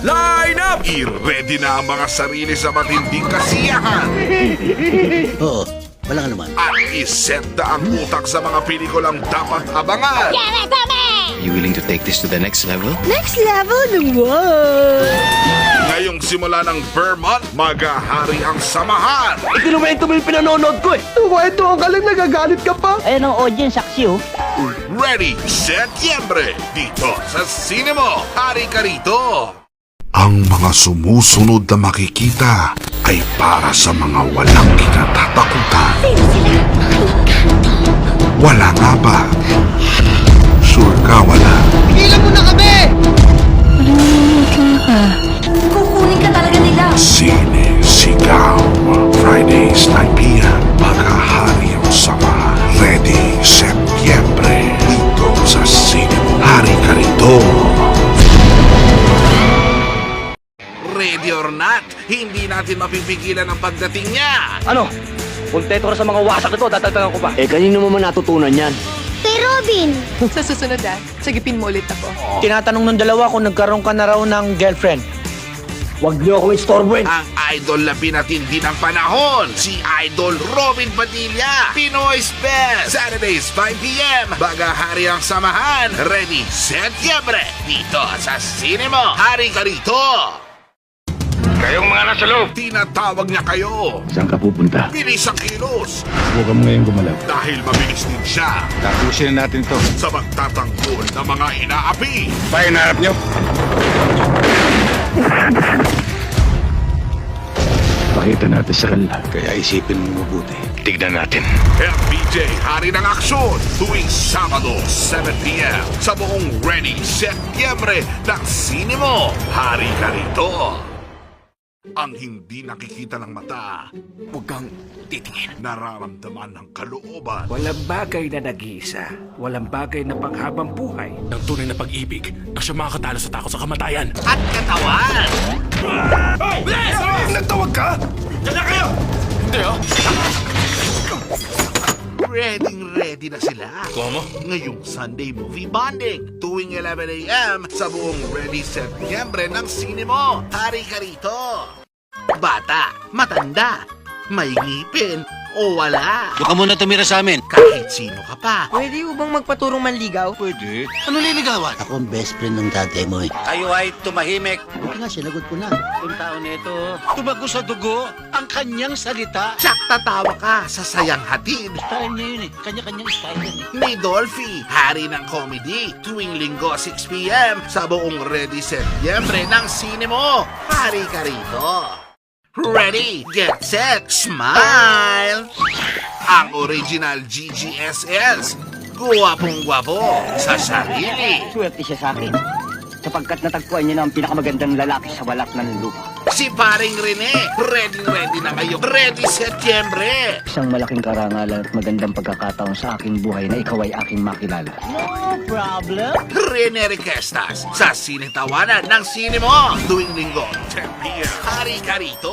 Line up! I-ready na ang mga sarili sa matinding kasiyahan. Oo, walang anuman. At iset na ang utak sa mga pelikulang dapat abangan. Are you willing to take this to the next level? Next level ng what? Ngayong simula ng Vermont, maghahari ang samahan. Ikinuwento mo yung pinanonood ko eh. Kwento ang galing, nagagalit ka pa. Ayan ang audience, saksi oh. Ready, Setyembre, dito sa Cinema. Hari ka rito. Ang mga sumusunod na makikita ay para sa mga walang kinatatakutan. Wala nga ba? Sure ka wala? Ilan mo na kami! Kukunin ka talaga nila. Sine Sigaw. Fridays 9 p.m. Maghahari ang samahan. Ready, Setyembre. Dito sa Cinema. Hari ka rito. Ready or not, hindi natin mapipigilan ang pagdating niya. Ano? Kontento ka sa mga wasak nito, tatagtagan ko pa. Eh, kanino mo man natutunan yan? Kay Robin. Sa susunod sagipin mo ulit ako. Tinatanong ng dalawa kung nagkaroon ka na raw ng girlfriend. Huwag niyo akong istorbohin. Ang idol na pinatindi ng panahon, si Idol Robin Padilla, Pinoy's Best. Saturdays 5 p.m. Bagahari ang samahan. Ready, Setyembre. Dito sa Cinema. Hari ka rito. Kayong mga nasa loob, Tinatawag niya kayo. saan ka pupunta? Bilis ang kilos. Huwag mo ngayon gumalaw. Dahil mabilis din siya Tapusin na natin to. sa magtatanggol ng mga inaapi. Pa hinaharap nyo? Pakita natin sa kanila. Kaya isipin mo mabuti. Tignan natin. FPJ, hari ng aksyon, tuwing Sabado, 7 p.m. sa buong Ready, Setyembre ng Cinema. Hari ka rito. Ang hindi nakikita ng mata, Huwag kang titingin. nararamdaman ng kalooban. Walang bagay na nag-iisa. Walang bagay na panghabang buhay. Ng tunay na pag-ibig na siya makakatalo sa takot sa kamatayan. At katawan. Nagtawag ka? Ready na sila. Como? Ngayong Sunday Movie Bonding, tuwing 11 a.m. sa buong Ready Setyembre ng Cinema. Hari ka rito. Bata, matanda, may ngipin o wala. Doon ka muna tumira sa amin. Kahit sino ka pa. Pwede bang magpaturong manligaw? Pwede. Ano liligawan? Ako ang best friend ng tatay mo eh. Tayo ay tumahimik. Buti nga, sinagot ko na. Yung tao nito, tumago sa dugo ang kanyang salita. Tsak tatawa ka sa sayang hatid Style niya yun eh. Kanya-kanyang style yan eh. ni Dolphy, hari ng comedy, tuwing linggo 6 p.m. sa buong Ready Setyembre ng Cinema. Hari ka rito. Ready, get set, smile! Ang original GGSS, guwapong-gwapo sa sarili. Swerte siya sa akin. Sapagkat natagpuan niya na ang pinakamagandang lalaki sa walak ng lupa. Si Paring Rene, ready na kayo. Ready Setyembre! Isang malaking karangalan at magandang pagkakataon sa aking buhay na ikaw ay aking makilala. No problem. Rene Requestas sa Sinitawanan ng Cinema, tuwing linggo, 10 p.m. Hari ka rito.